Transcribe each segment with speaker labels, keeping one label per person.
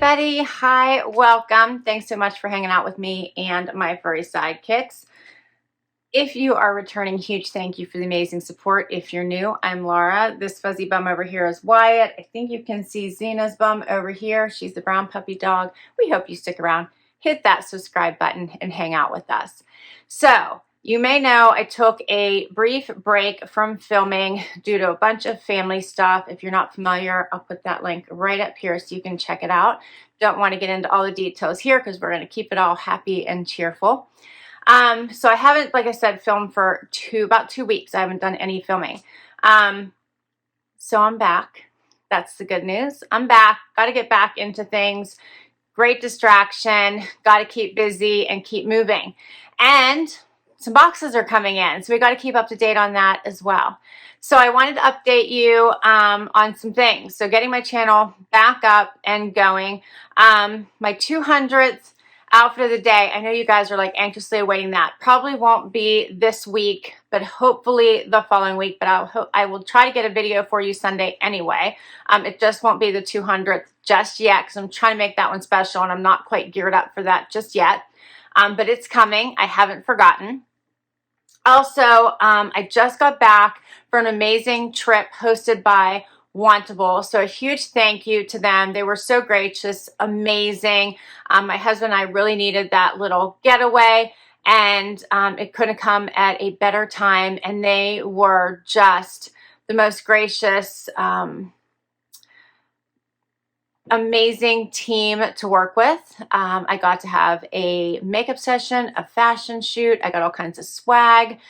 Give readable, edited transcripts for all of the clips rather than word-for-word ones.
Speaker 1: everybody. Hi, welcome. Thanks so much for hanging out with me and my furry sidekicks. If you are returning, huge thank you for the amazing support. If you're new, I'm Laura. This fuzzy bum over here is Wyatt. I think you can see Zena's bum over here. She's the brown puppy dog. We hope you stick around, hit that subscribe button, and hang out with us. So, you may know I took a brief break from filming due to a bunch of family stuff. If you're not familiar, I'll put that link right up here so you can check it out. Don't want to get into all the details here because we're going to keep it all happy and cheerful. So I haven't, like I said, filmed for about 2 weeks. I haven't done any filming. So I'm back. That's the good news. I'm back. Got to get back into things. Great distraction. Got to keep busy and keep moving. And some boxes are coming in, so we got to keep up to date on that as well. So I wanted to update you on some things. So getting my channel back up and going. My 200th outfit of the day. I know you guys are like anxiously awaiting that. Probably won't be this week, but hopefully the following week. But I will try to get a video for you Sunday anyway. It just won't be the 200th just yet because I'm trying to make that one special and I'm not quite geared up for that just yet. But it's coming. I haven't forgotten. Also, I just got back for an amazing trip hosted by Wantable. So a huge thank you to them. They were so gracious, amazing. My husband and I really needed that little getaway, and it couldn't come at a better time. And they were just the most gracious, amazing team to work with. I got to have a makeup session, a fashion shoot. I got all kinds of swag.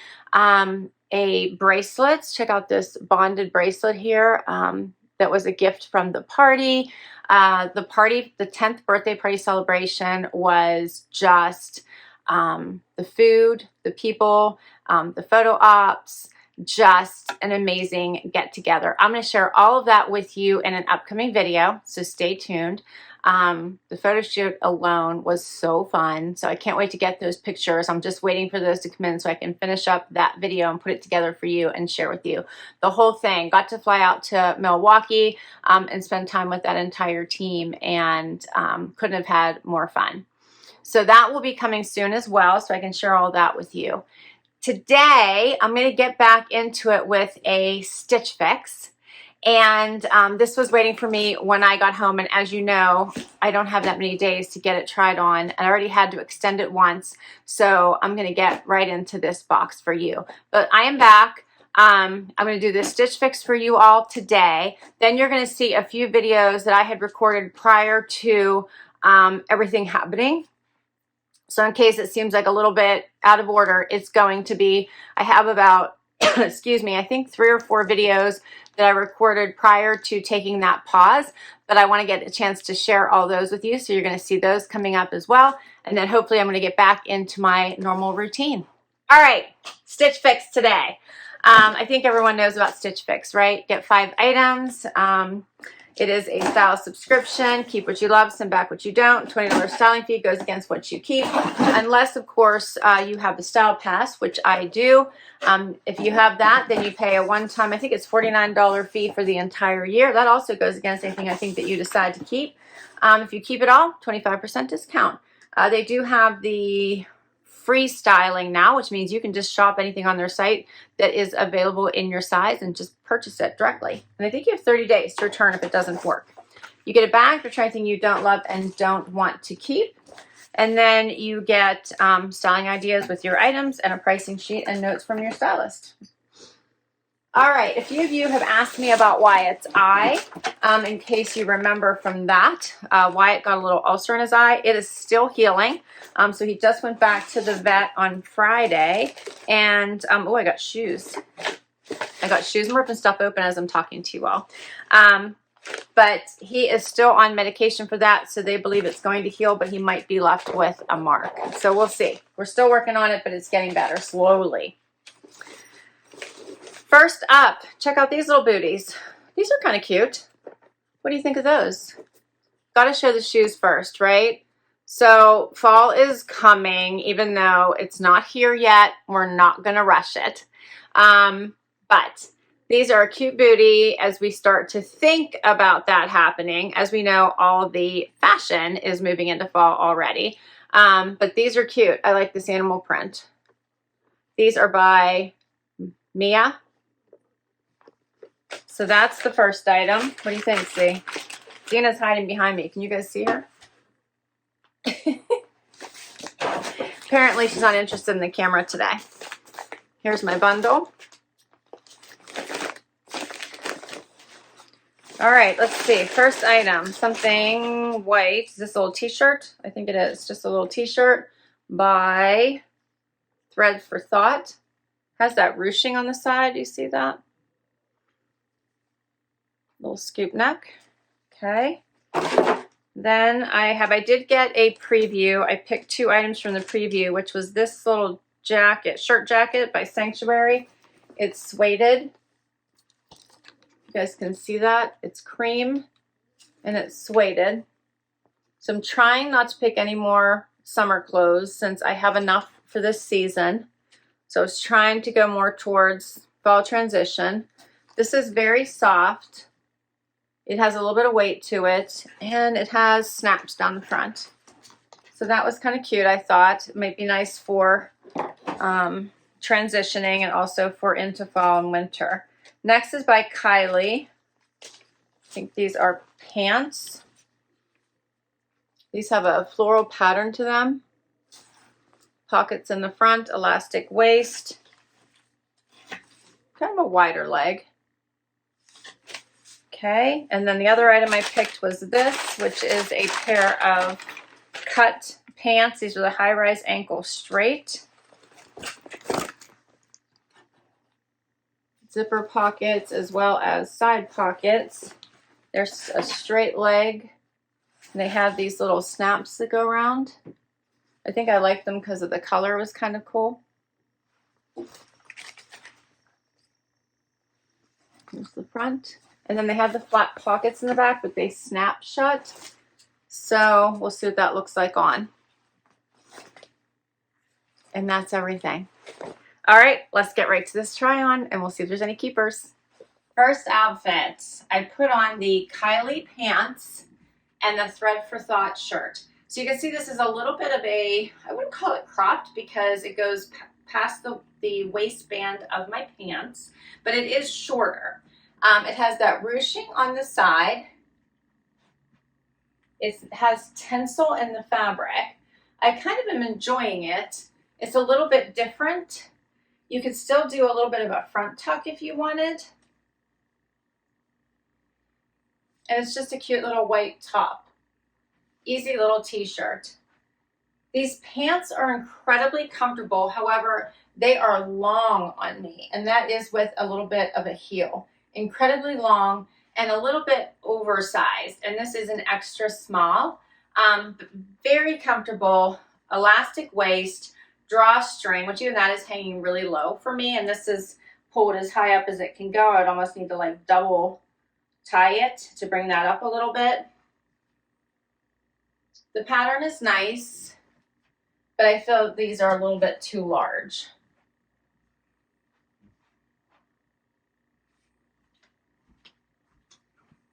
Speaker 1: A bracelet. Check out this bonded bracelet here. That was a gift from the party. The 10th birthday party celebration was just the food, the people, the photo ops, just an amazing get together. I'm going to share all of that with you in an upcoming video, so stay tuned. The photo shoot alone was so fun, so I can't wait to get those pictures. I'm just waiting for those to come in so I can finish up that video and put it together for you and share with you the whole thing. Got to fly out to Milwaukee and spend time with that entire team, and couldn't have had more fun. So that will be coming soon as well, so I can share all that with you. Today, I'm going to get back into it with a stitch fix. And this was waiting for me when I got home. And as you know, I don't have that many days to get it tried on. And I already had to extend it once. So I'm going to get right into this box for you. But I am back. I'm going to do this stitch fix for you all today. Then you're going to see a few videos that I had recorded prior to everything happening. So in case it seems like a little bit out of order, it's going to be, I have about, excuse me, I think 3 or 4 videos that I recorded prior to taking that pause, but I want to get a chance to share all those with you. So you're going to see those coming up as well. And then hopefully I'm going to get back into my normal routine. All right, stitch fix today. I think everyone knows about stitch fix, right? Get 5 items. It is a style subscription. Keep what you love, send back what you don't. $20 styling fee goes against what you keep. Unless, of course, you have the style pass, which I do. If you have that, then you pay a one-time, I think it's $49 fee for the entire year. That also goes against anything I think that you decide to keep. If you keep it all, 25% discount. They do have the free styling now, which means you can just shop anything on their site that is available in your size and just purchase it directly. And I think you have 30 days to return if it doesn't work. You get it back for anything you don't love and don't want to keep. And then you get styling ideas with your items and a pricing sheet and notes from your stylist. All right, a few of you have asked me about Wyatt's eye. In case you remember from that, Wyatt got a little ulcer in his eye. It is still healing. So he just went back to the vet on Friday. And, oh, I got shoes. I'm ripping stuff open as I'm talking to you all. But he is still on medication for that, so they believe it's going to heal, but he might be left with a mark. So we'll see. We're still working on it, but it's getting better slowly. First up, check out these little booties. These are kind of cute. What do you think of those? Got to show the shoes first, right? So fall is coming, even though it's not here yet. We're not going to rush it. But These are a cute booty as we start to think about that happening. As we know, all the fashion is moving into fall already. But these are cute. I like this animal print. These are by Mia. So that's the first item. What do you think, see? Dina's hiding behind me. Can you guys see her? Apparently she's not interested in the camera today. Here's my bundle. All right, let's see. First item, something white. Is this a little t-shirt? I think it is. Just a little t-shirt by Thread for Thought. Has that ruching on the side. Do you see that? Little scoop neck. Okay. Then I did get a preview. I picked 2 items from the preview, which was this little jacket, shirt jacket by Sanctuary. It's suede. You guys can see that. It's cream and it's suede. So I'm trying not to pick any more summer clothes since I have enough for this season. So I was trying to go more towards fall transition. This is very soft. It has a little bit of weight to it and it has snaps down the front. So that was kind of cute. I thought it might be nice for transitioning and also for into fall and winter. Next is by Kaileigh. I think these are pants. These have a floral pattern to them. Pockets in the front, elastic waist. Kind of a wider leg. Okay, and then the other item I picked was this, which is a pair of cut pants. These are the high-rise ankle straight. Zipper pockets as well as side pockets. There's a straight leg. And they have these little snaps that go around. I think I like them because of the color was kind of cool. Here's the front. And then they have the flat pockets in the back, but they snap shut. So we'll see what that looks like on. And that's everything. All right, let's get right to this try on and we'll see if there's any keepers. First outfit, I put on the Kaileigh pants and the Thread for Thought shirt. So you can see this is a little bit of a, I wouldn't call it cropped because it goes past the waistband of my pants, but it is shorter. It has that ruching on the side. It has tinsel in the fabric. I kind of am enjoying it. It's a little bit different. You could still do a little bit of a front tuck if you wanted. And it's just a cute little white top. Easy little t-shirt. These pants are incredibly comfortable. However, they are long on me, and that is with a little bit of a heel. Incredibly long and a little bit oversized. And this is an extra small. Very comfortable, elastic waist, drawstring, which even that is hanging really low for me. And this is pulled as high up as it can go. I'd almost need to like double tie it to bring that up a little bit. The pattern is nice, but I feel these are a little bit too large.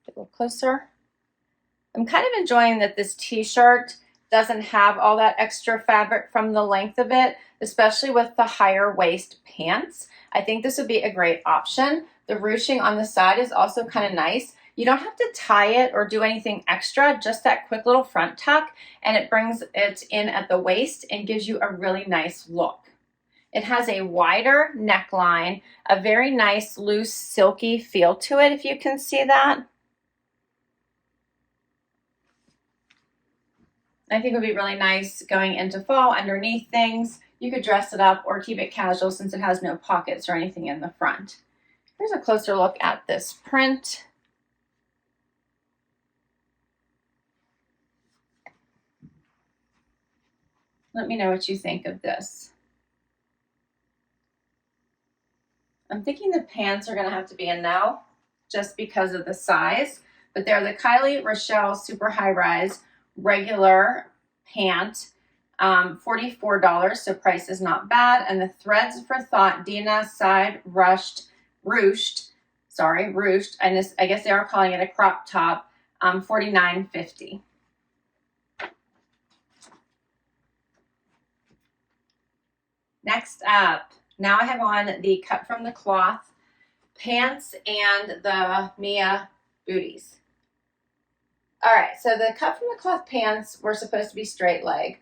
Speaker 1: Get a little closer. I'm kind of enjoying that this t-shirt doesn't have all that extra fabric from the length of it, especially with the higher waist pants. I think this would be a great option. The ruching on the side is also kind of nice. You don't have to tie it or do anything extra, just that quick little front tuck, and it brings it in at the waist and gives you a really nice look. It has a wider neckline, a very nice loose silky feel to it, if you can see that. I think it would be really nice going into fall underneath things. You could dress it up or keep it casual since it has no pockets or anything in the front. Here's a closer look at this print. Let me know what you think of this. I'm thinking the pants are going to have to be a no just because of the size, but they're the Kaileigh Rochelle Super High Rise regular pant, $44, so price is not bad. And the Threads for Thought Dina side ruched sorry, ruched. I guess they are calling it a crop top, $49.50. Next up, now I have on the cut from the cloth pants and the Mia booties. All right, so the cut from the cloth pants were supposed to be straight leg.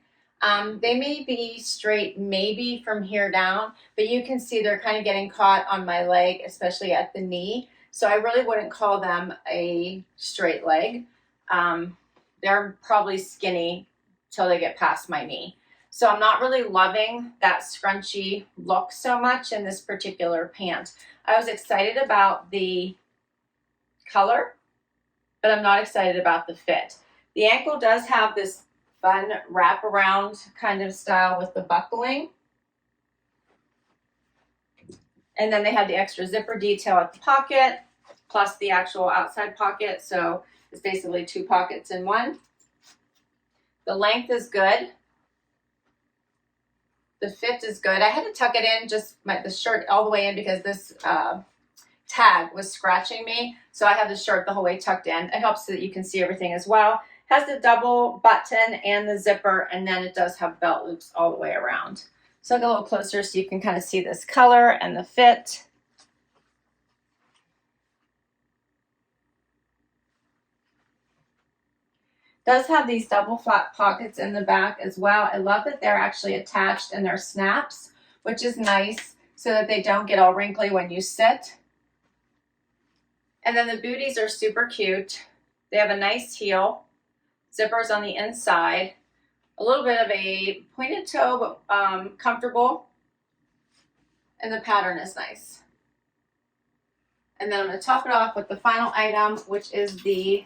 Speaker 1: They may be straight maybe from here down, but you can see they're kind of getting caught on my leg, especially at the knee. So I really wouldn't call them a straight leg. They're probably skinny till they get past my knee. So I'm not really loving that scrunchy look so much in this particular pant. I was excited about the color, but I'm not excited about the fit. The ankle does have this fun wraparound kind of style with the buckling. And then they had the extra zipper detail at the pocket, plus the actual outside pocket. So it's basically 2 pockets in one. The length is good. The fit is good. I had to tuck it in, just the shirt all the way in because this tag was scratching me. So I have the shirt the whole way tucked in. It helps so that you can see everything as well. Has the double button and the zipper, and then it does have belt loops all the way around. So I'll go a little closer so you can kind of see this color and the fit. Does have these double flat pockets in the back as well. I love that they're actually attached and they're snaps, which is nice so that they don't get all wrinkly when you sit. And then the booties are super cute. They have a nice heel, zippers on the inside, a little bit of a pointed toe, but comfortable. And the pattern is nice. And then I'm going to top it off with the final item, which is the,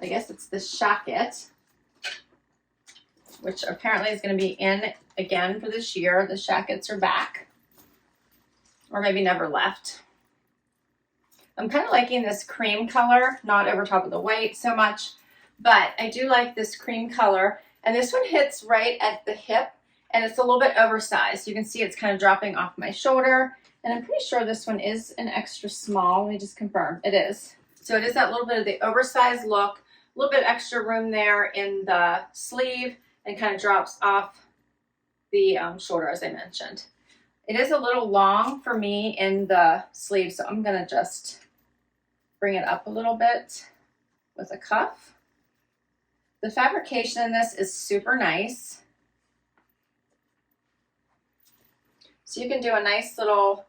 Speaker 1: I guess it's the Shacket, which apparently is going to be in again for this year. The Shackets are back, or maybe never left. I'm kind of liking this cream color, not over top of the white so much, but I do like this cream color. And this one hits right at the hip, and it's a little bit oversized. You can see it's kind of dropping off my shoulder, and I'm pretty sure this one is an extra small. Let me just confirm. It is. So it is that little bit of the oversized look, a little bit extra room there in the sleeve, and kind of drops off the shoulder, as I mentioned. It is a little long for me in the sleeve, so I'm going to just bring it up a little bit with a cuff. The fabrication in this is super nice. So you can do a nice little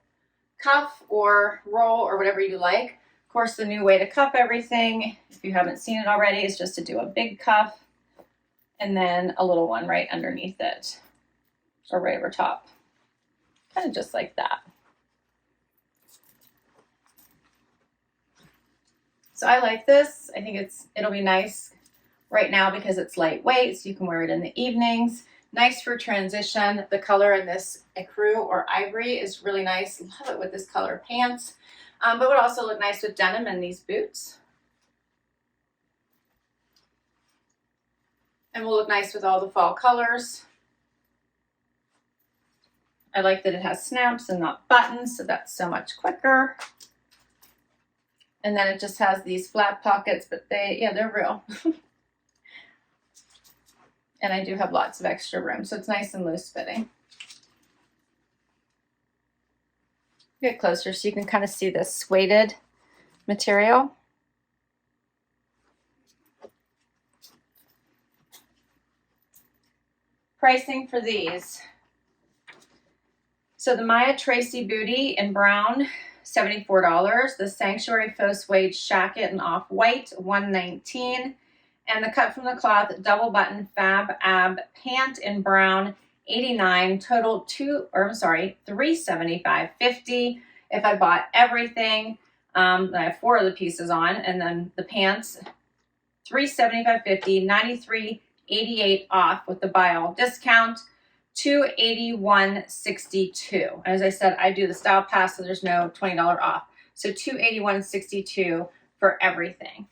Speaker 1: cuff or roll or whatever you like. Of course, the new way to cuff everything, if you haven't seen it already, is just to do a big cuff and then a little one right underneath it or right over top. Kind of just like that. So I like this. I think it'll be nice right now because it's lightweight, so you can wear it in the evenings. Nice for transition. The color in this ecru or ivory is really nice. Love it with this color pants, but would also look nice with denim and these boots. And will look nice with all the fall colors. I like that it has snaps and not buttons, so that's so much quicker. And then it just has these flat pockets, but they're real. And I do have lots of extra room, so it's nice and loose fitting. Get closer so you can kind of see this suede material. Pricing for these. So the Maya Tracee Bootie in brown, $74. The Sanctuary Faux Suede Shacket in off-white, $119. And the cut from the cloth double button fab ab pant in brown, $89. Total $375.50 if I bought everything. I have 4 of the pieces on, and then the pants, $375.50, $93.88 off with the buy all discount, $281.62. As I said, I do the style pass, so there's no $20 off. So $281.62 for everything.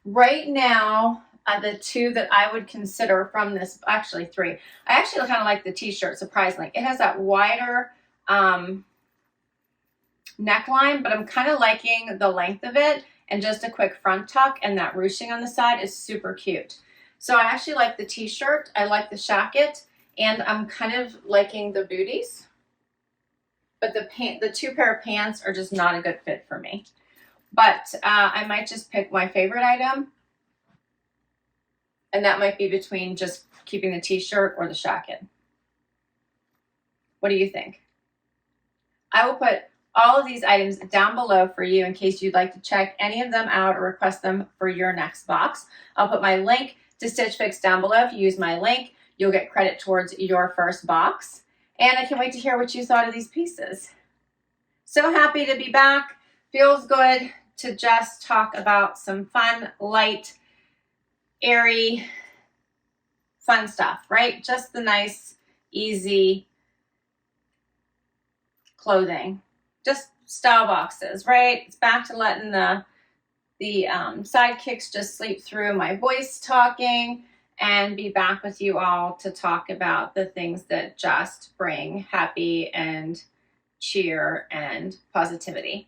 Speaker 1: Right now, the 2 that I would consider from this, actually 3. I actually kind of like the t-shirt, surprisingly. It has that wider neckline, but I'm kind of liking the length of it, and just a quick front tuck, and that ruching on the side is super cute. So I actually like the t-shirt, I like the shacket, and I'm kind of liking the booties. But the two pair of pants are just not a good fit for me. But I might just pick my favorite item, and that might be between just keeping the t-shirt or the shacket. What do you think? I will put all of these items down below for you in case you'd like to check any of them out or request them for your next box. I'll put my link to Stitch Fix down below. If you use my link, you'll get credit towards your first box. And I can't wait to hear what you thought of these pieces. So happy to be back. Feels good to just talk about some fun, light, airy, fun stuff, right? Just the nice, easy clothing. Just style boxes, right? It's back to letting the sidekicks just sleep through my voice talking, and be back with you all to talk about the things that just bring happy and cheer and positivity.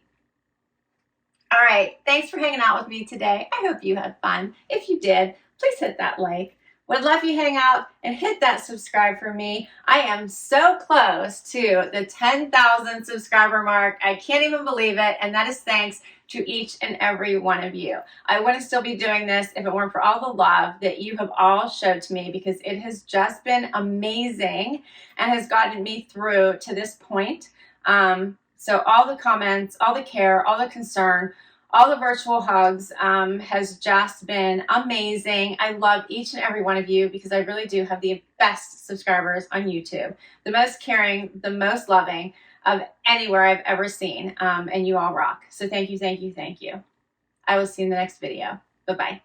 Speaker 1: All right, thanks for hanging out with me today. I hope you had fun. If you did, please hit that like. Would love you hang out and hit that subscribe for me. I am so close to the 10,000 subscriber mark. I can't even believe it, and that is thanks to each and every one of you. I wouldn't still be doing this if it weren't for all the love that you have all showed to me, because it has just been amazing and has gotten me through to this point. So all the comments, all the care, all the concern, all the virtual hugs has just been amazing. I love each and every one of you, because I really do have the best subscribers on YouTube. The most caring, the most loving of anywhere I've ever seen. And you all rock. So thank you, thank you, thank you. I will see you in the next video. Bye-bye.